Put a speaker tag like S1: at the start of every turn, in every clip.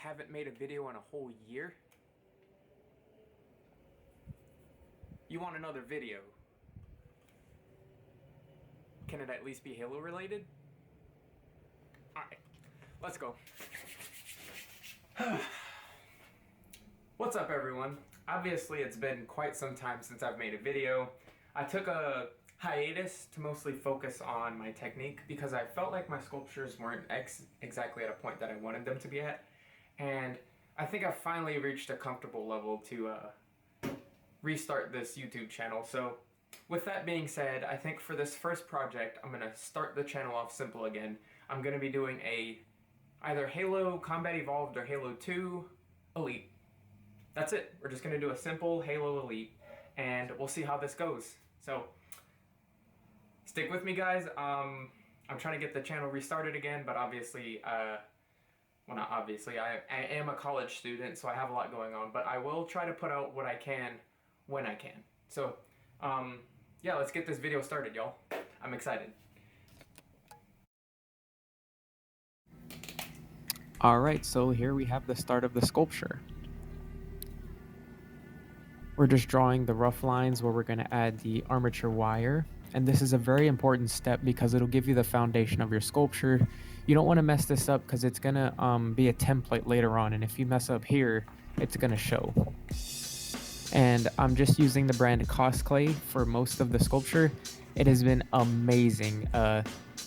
S1: haven't made a video in a whole year? You want another video? Can it at least be Halo related? Alright, let's go. What's up, everyone? Obviously, it's been quite some time since I've made a video. I took a hiatus to mostly focus on my technique because I felt like my sculptures weren't exactly at a point that I wanted them to be at. And I think I've finally reached a comfortable level to restart this YouTube channel. So with that being said, I think for this first project, I'm going to start the channel off simple again. I'm going to be doing either Halo Combat Evolved or Halo 2 Elite. That's it. We're just going to do a simple Halo Elite, and we'll see how this goes. So stick with me, guys. I'm trying to get the channel restarted again, but obviously, well, not obviously, I am a college student, so I have a lot going on, but I will try to put out what I can when I can. So, yeah, let's get this video started, y'all. I'm excited.
S2: Alright, so here we have the start of the sculpture. We're just drawing the rough lines where we're going to add the armature wire. And this is a very important step because it'll give you the foundation of your sculpture. You don't want to mess this up because it's going to be a template later on. And if you mess up here, it's going to show. And I'm just using the brand Cost Clay for most of the sculpture. It has been amazing.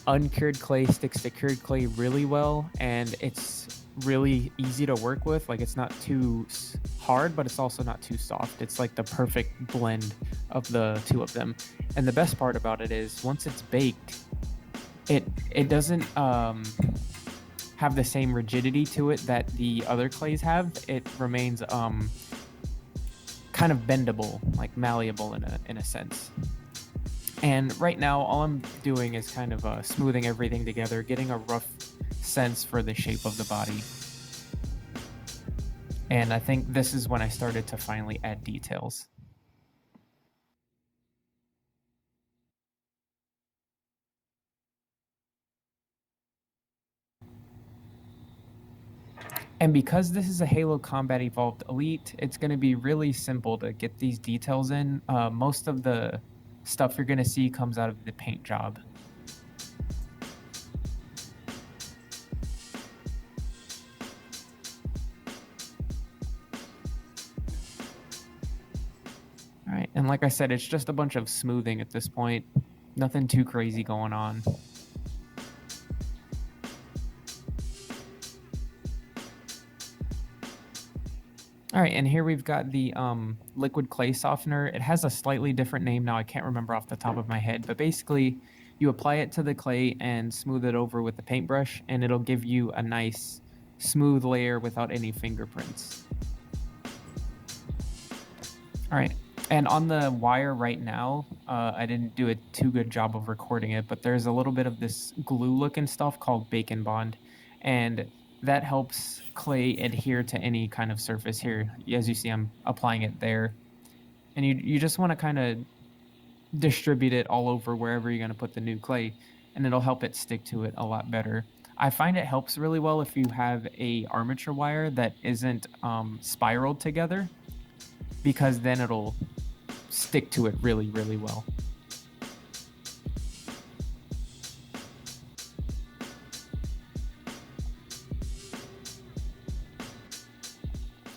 S2: Uncured clay sticks to cured clay really well, and it's really easy to work with. Like, it's not too hard, but it's also not too soft. It's like the perfect blend of the two of them. And the best part about it is once it's baked, it doesn't have the same rigidity to it that the other clays have. It remains kind of bendable, like malleable in a sense. And right now, all I'm doing is kind of smoothing everything together, getting a rough sense for the shape of the body. And I think this is when I started to finally add details. And because this is a Halo Combat Evolved Elite, it's going to be really simple to get these details in. Most of the stuff you're going to see comes out of the paint job. All right, and like I said, it's just a bunch of smoothing at this point. Nothing too crazy going on. All right, and here we've got the liquid clay softener. It has a slightly different name now. I can't remember off the top of my head, but basically you apply it to the clay and smooth it over with the paintbrush, and it'll give you a nice smooth layer without any fingerprints. All right, and on the wire right now, I didn't do a too good job of recording it, but there's a little bit of this glue looking stuff called Bacon Bond, and that helps clay adhere to any kind of surface here. As you see, I'm applying it there. And you just want to kind of distribute it all over wherever you're going to put the new clay, and it'll help it stick to it a lot better. I find it helps really well if you have a armature wire that isn't spiraled together, because then it'll stick to it really, really well.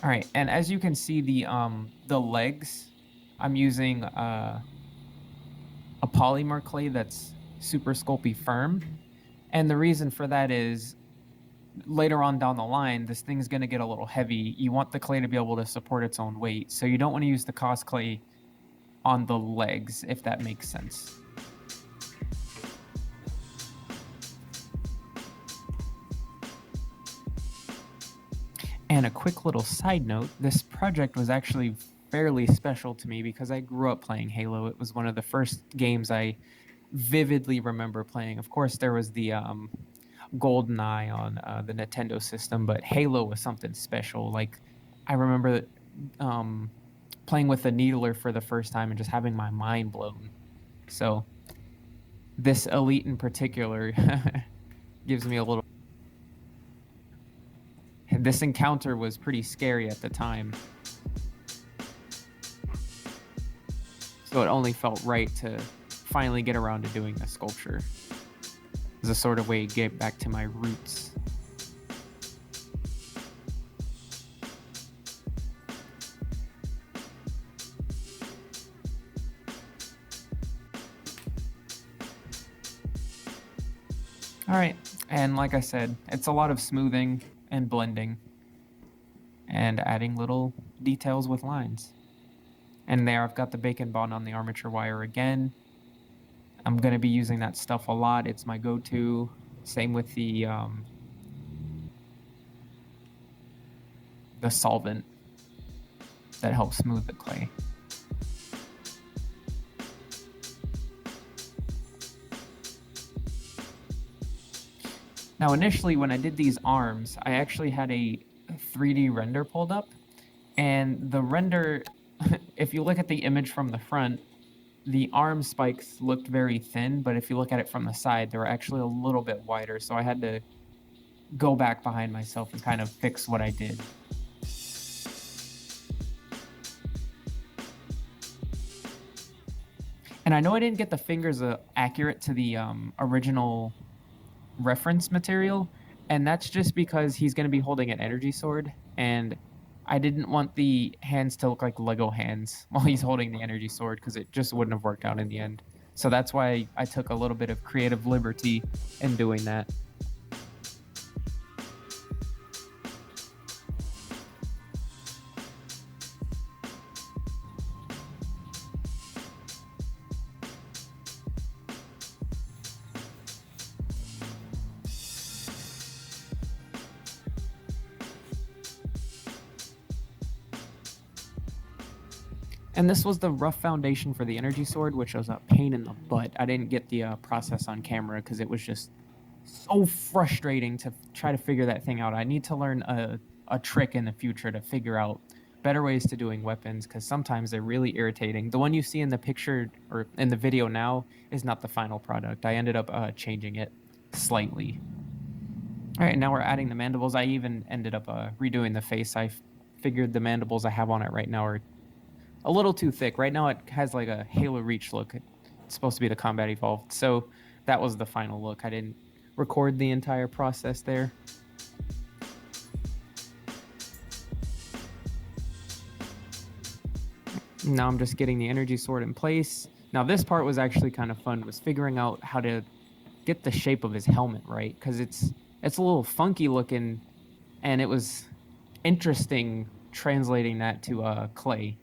S2: All right, and as you can see, the legs, I'm using a polymer clay that's super Sculpey firm, and the reason for that is later on down the line, this thing's going to get a little heavy. You want the clay to be able to support its own weight, so you don't want to use the Cost Clay on the legs, if that makes sense. And a quick little side note, this project was actually fairly special to me because I grew up playing Halo. It was one of the first games I vividly remember playing. Of course, there was the GoldenEye on the Nintendo system, but Halo was something special. Like, I remember playing with the Needler for the first time and just having my mind blown. So this Elite in particular gives me a little... this encounter was pretty scary at the time. So it only felt right to finally get around to doing the sculpture as a sort of way to get back to my roots. All right, and like I said, it's a lot of smoothing and blending and adding little details with lines. And there I've got the bacon bond on the armature wire again. I'm going to be using that stuff a lot. It's my go-to. Same with the solvent that helps smooth the clay. Now, initially, when I did these arms, I actually had a 3D render pulled up, and the render, if you look at the image from the front, the arm spikes looked very thin, but if you look at it from the side, they were actually a little bit wider, so I had to go back behind myself and kind of fix what I did. And I know I didn't get the fingers accurate to the original reference material, and that's just because he's going to be holding an energy sword, and I didn't want the hands to look like Lego hands while he's holding the energy sword, because it just wouldn't have worked out in the end. So that's why I took a little bit of creative liberty in doing that. And this was the rough foundation for the energy sword, which was a pain in the butt. I didn't get the process on camera because it was just so frustrating to try to figure that thing out. I need to learn a trick in the future to figure out better ways to doing weapons, because sometimes they're really irritating. The one you see in the picture or in the video now is not the final product. I ended up changing it slightly. All right, now we're adding the mandibles. I even ended up redoing the face. I figured the mandibles I have on it right now are a little too thick. Right now it has like a Halo Reach look. It's supposed to be the Combat Evolved. So that was the final look. I didn't record the entire process there. Now I'm just getting the energy sword in place. Now this part was actually kind of fun, was figuring out how to get the shape of his helmet right, because it's a little funky looking, and it was interesting translating that to clay.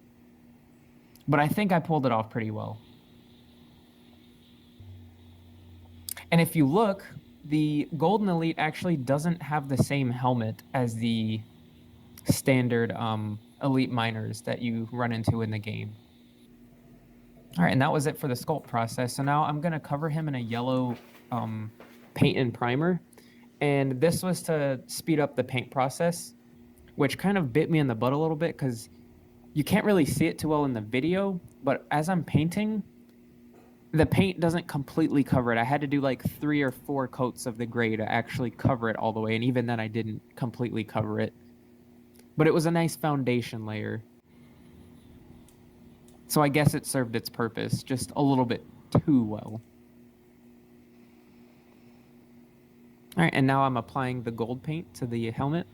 S2: But I think I pulled it off pretty well. And if you look, the Golden Elite actually doesn't have the same helmet as the standard Elite miners that you run into in the game. All right, and that was it for the sculpt process. So now I'm going to cover him in a yellow paint and primer. And this was to speed up the paint process, which kind of bit me in the butt a little bit, because you can't really see it too well in the video, but as I'm painting, the paint doesn't completely cover it. I had to do like 3 or 4 coats of the gray to actually cover it all the way, and even then I didn't completely cover it. But it was a nice foundation layer. So I guess it served its purpose, just a little bit too well. All right, and now I'm applying the gold paint to the helmet.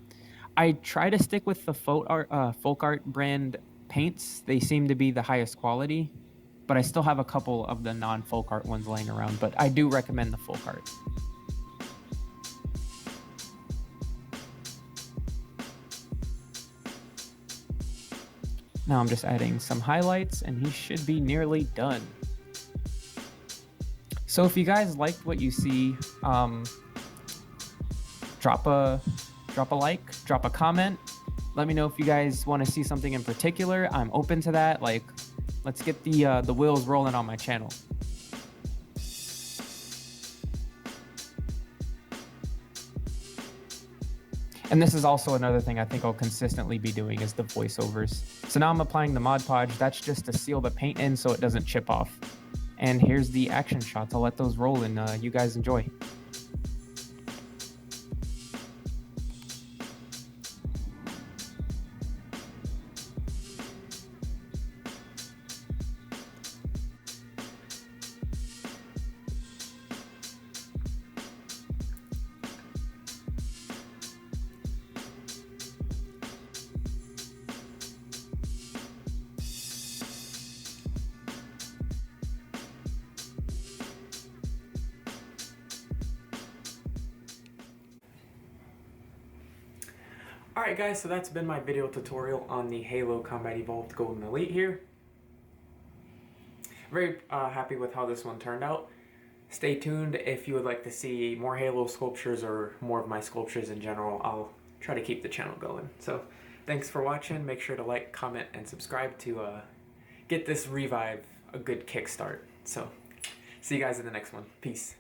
S2: I try to stick with the folk art brand paints. They seem to be the highest quality, but I still have a couple of the non-folk art ones laying around, but I do recommend the folk art. Now I'm just adding some highlights, and he should be nearly done. So if you guys liked what you see, drop a like, drop a comment. Let me know if you guys want to see something in particular. I'm open to that. Like, let's get the wheels rolling on my channel. And this is also another thing I think I'll consistently be doing, is the voiceovers. So now I'm applying the Mod Podge. That's just to seal the paint in so it doesn't chip off. And here's the action shots. I'll let those roll and you guys enjoy.
S1: Alright guys, so that's been my video tutorial on the Halo Combat Evolved Golden Elite here. Very happy with how this one turned out. Stay tuned if you would like to see more Halo sculptures or more of my sculptures in general. I'll try to keep the channel going. So thanks for watching. Make sure to like, comment, and subscribe to get this revive a good kickstart. So see you guys in the next one. Peace.